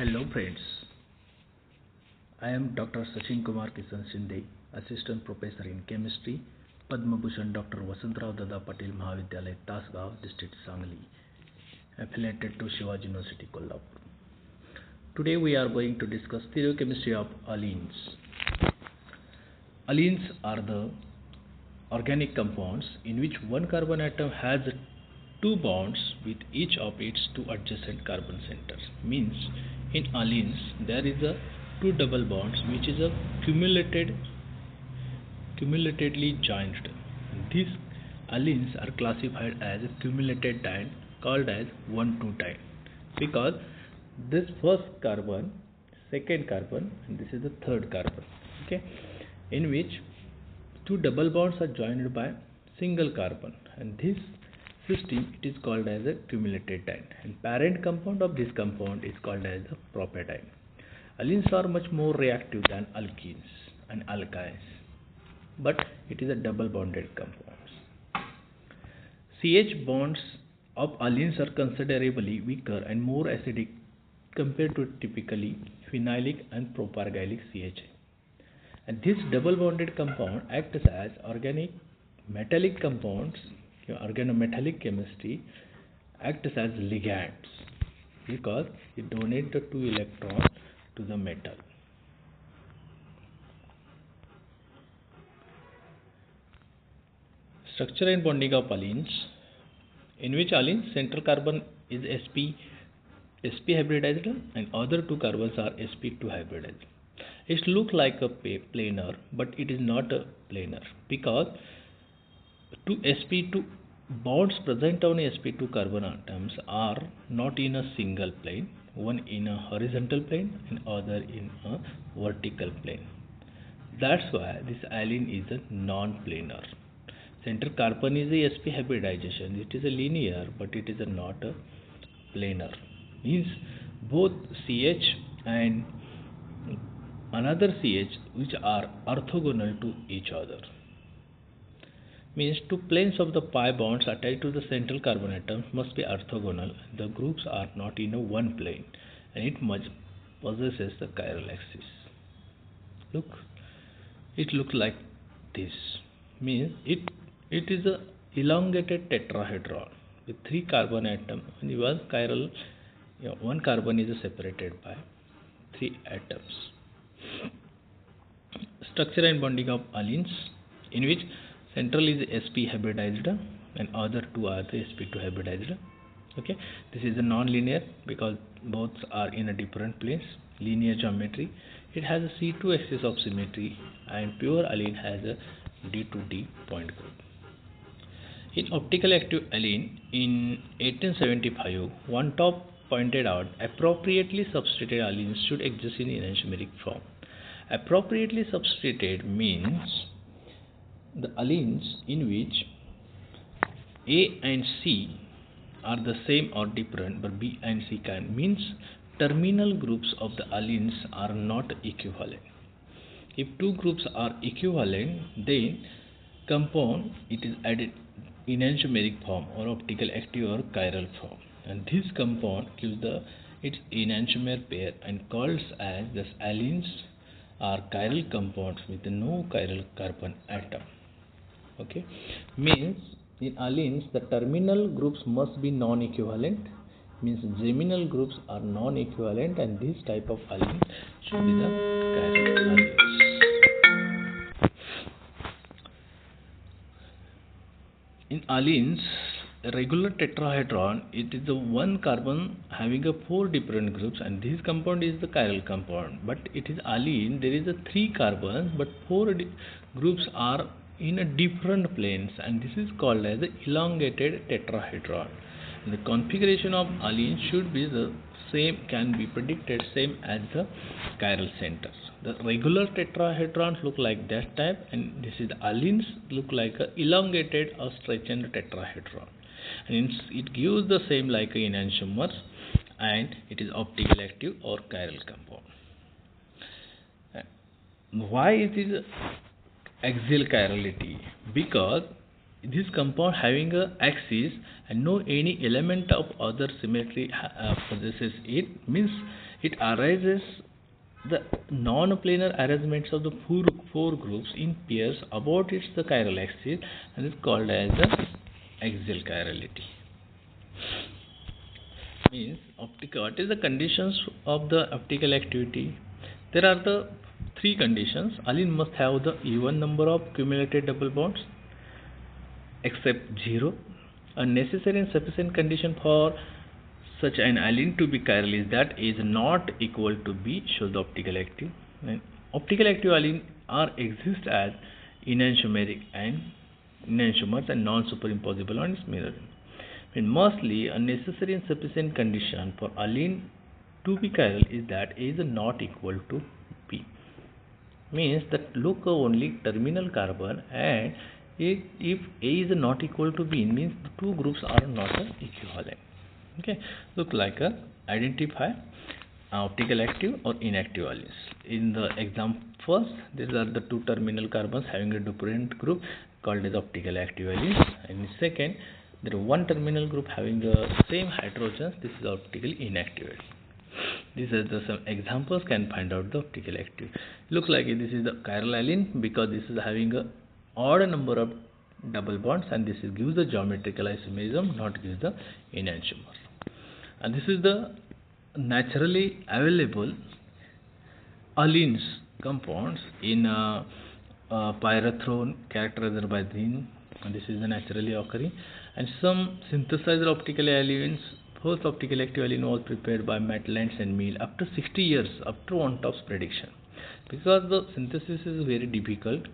Hello friends, I am Dr. Sachin Kumar Kisan Shinde, Assistant Professor in Chemistry, Padma Bhushan Dr. Vasantrao Dada Patel Mahavidyalaya, Tasgaon, District Sangli, affiliated to Shivaji University, Kolhapur. Today we are going to discuss Stereochemistry of Allenes. Allenes are the organic compounds in which one carbon atom has two bonds with each of its two adjacent carbon centers. Means in allenes there is a two double bonds which is a cumulatedly joined. These allenes are classified as a cumulated diene called as 1,2 diene because this first carbon, second carbon, and this is the third carbon, okay, in which two double bonds are joined by single carbon, and this system it is called as a cumulated diene, and parent compound of this compound is called as the propadiene. Allenes are much more reactive than alkenes and alkynes, but it is a double bonded compounds. CH bonds of allenes are considerably weaker and more acidic compared to typically phenylic and propargylic CH. And this double bonded compound acts as organic metallic compounds. Organometallic chemistry acts as ligands because it donates the two electrons to the metal. Structure and bonding of allenes, in which allenes central carbon is sp hybridized and other two carbons are sp2 hybridized. It looks like a planar, but it is not a planar because two sp2 bonds present on sp2 carbon atoms are not in a single plane, one in a horizontal plane and other in a vertical plane. That's why this allene is a non-planar. Center carbon is a sp hybridization. It is a linear, but it is not a planar. Means both CH and another CH which are orthogonal to each other. Means two planes of the pi bonds attached to the central carbon atom must be orthogonal. The groups are not in a one plane, and it possesses the chiral axis. Look, it looks like this. Means it is a elongated tetrahedron with three carbon atoms, and one chiral, one carbon is separated by three atoms. Structure and bonding of allenes, in which central is sp hybridized and other two are the sp2 hybridized. Okay, this is a non-linear because both are in a different planes. Linear geometry. It has a C2 axis of symmetry, and pure allene has a D2D point group. In optical active allene in 1875, one top pointed out appropriately substituted allenes should exist in enantiomeric form. Appropriately substituted means the allenes in which A and C are the same or different, but B and C can, means terminal groups of the allenes are not equivalent. If two groups are equivalent, then compound it is added enantiomeric form or optical active or chiral form, and this compound gives its enantiomer pair and called as the allenes are chiral compounds with no chiral carbon atom. Okay, means in allenes the terminal groups must be non-equivalent, means geminal groups are non-equivalent, and this type of allene should be the chiral allenes. In allenes, a regular tetrahedron, it is the one carbon having a four different groups, and this compound is the chiral compound. But it is allene, there is a three carbons, but four groups are in a different planes, and this is called as the elongated tetrahedron. And the configuration of allene should be the same, can be predicted same as the chiral centers. The regular tetrahedrons look like that type, and this is the allenes look like a elongated or stretched tetrahedron, and it gives the same like a enantiomers, and it is optical active or chiral compound. Why it is axial chirality? Because this compound having a axis and no any element of other symmetry possesses it, means it arises the non-planar arrangements of the four groups in pairs about its the chiral axis, and is called as the axial chirality. Means what is the conditions of the optical activity? There are the three conditions. Allene must have the even number of cumulative double bonds except 0. A necessary and sufficient condition for such an allene to be chiral is that A is not equal to B, shows the optical active. And optical active allene are exist as enantiomeric and enantiomers and non-superimposable on its mirror. And mostly a necessary and sufficient condition for allene to be chiral is that A is not equal to B. Means that look only terminal carbon, and if A is not equal to B, means the two groups are not equivalent. Okay, look like identify optical active or inactive allenes. In the examples, these are the two terminal carbons having a different group called as optical active allenes, and in second there is one terminal group having the same hydrogens. This is optical inactive allene. These are the some examples can find out the optical active. Look like this is the chiral allene because this is having a odd number of double bonds, and this is gives the geometrical isomerism, not gives the enantiomers. And this is the naturally available allenes compounds in pyrethroid characterized by zinc, and this is the naturally occurring. And some synthesized optical allenes. First optical active allene was prepared by Maitland and Mill after 60 years after want of prediction, because the synthesis is very difficult.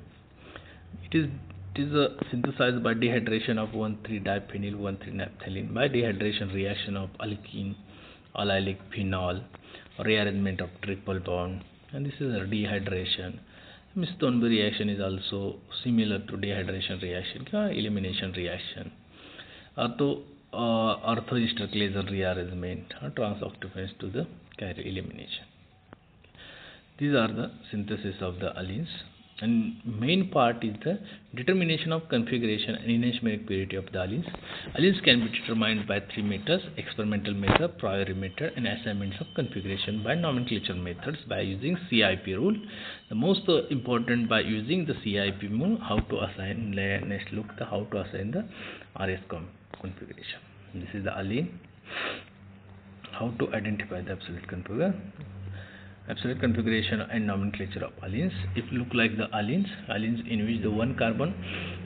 It is synthesized by dehydration of 1,3-diphenyl 1,3-naphthalene by dehydration reaction of alkene, allylic phenol, rearrangement of triple bond, and this is a dehydration. Thornbury reaction is also similar to dehydration reaction, elimination reaction. Orthoester Glaser rearrangement, transoctophanes to the chiral elimination. These are the synthesis of the allenes, and main part is the determination of configuration and enantiomeric purity of the allenes. Allenes can be determined by three methods: experimental method, priori method, and assignments of configuration by nomenclature methods by using CIP rule. The most important by using the CIP rule, how to assign. Next look the how to assign the RS configuration. This is the allene. How to identify the absolute configuration and nomenclature of allenes. If look like the allenes in which the one carbon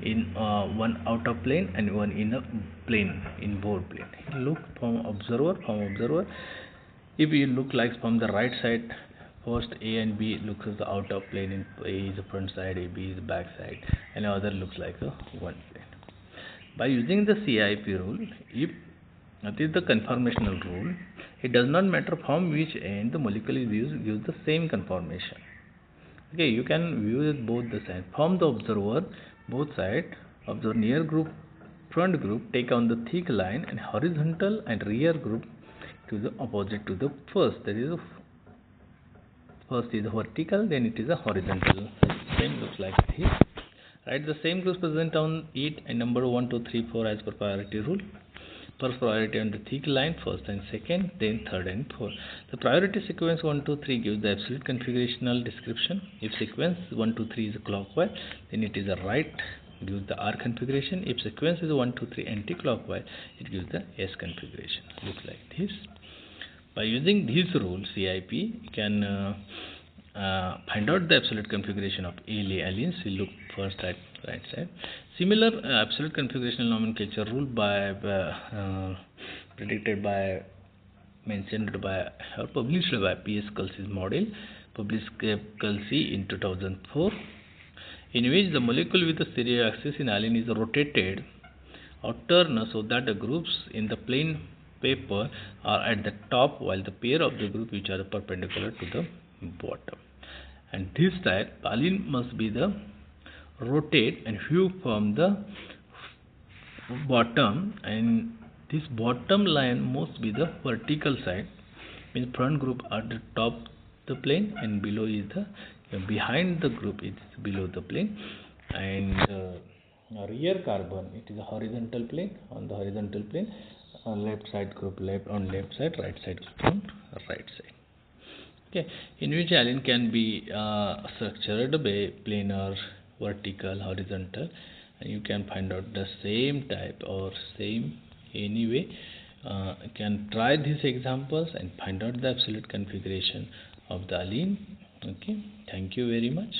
in one outer plane and one in a plane, in both plane. Look from observer. If you look like from the right side, first A and B looks as the outer plane, in A is the front side, AB is the back side, and the other looks like a one plane. By using the CIP rule, if that is the conformational rule, it does not matter from which end the molecule is used, gives the same conformation. Okay, you can view it both the sides. From the observer, both sides, observe near group, front group take on the thick line, and horizontal and rear group to the opposite to the first. That is, first is vertical, then it is a horizontal. Same looks like this. Right, the same groups present on it and number 1, 2, 3, 4 as per priority rule. First priority on the thick line, first and second, then third and fourth. The priority sequence 1, 2, 3 gives the absolute configurational description. If sequence 1, 2, 3 is clockwise, then it is a right, gives the R configuration. If sequence is 1, 2, 3 anti-clockwise, it gives the S configuration. Looks like this. By using this rule, CIP, you can find out the absolute configuration of allenes. We look first at right side. Similar absolute configurational nomenclature rule by predicted by mentioned by or published by P.S. Kelsey's model, published Kelsey in 2004, in which the molecule with the stereo axis in allene is rotated or turned so that the groups in the plane paper are at the top while the pair of the group which are perpendicular to the bottom. And this side allene must be the rotate and view from the bottom, and this bottom line must be the vertical side, means front group at the top the plane and below is the behind the group is below the plane, and rear carbon, it is a horizontal plane. On the horizontal plane, left side group left on left side, right side group on right side. Okay, in which alene can be structured by planar, vertical, horizontal, and you can find out the same type or same anyway. You can try these examples and find out the absolute configuration of the alene. Okay, thank you very much.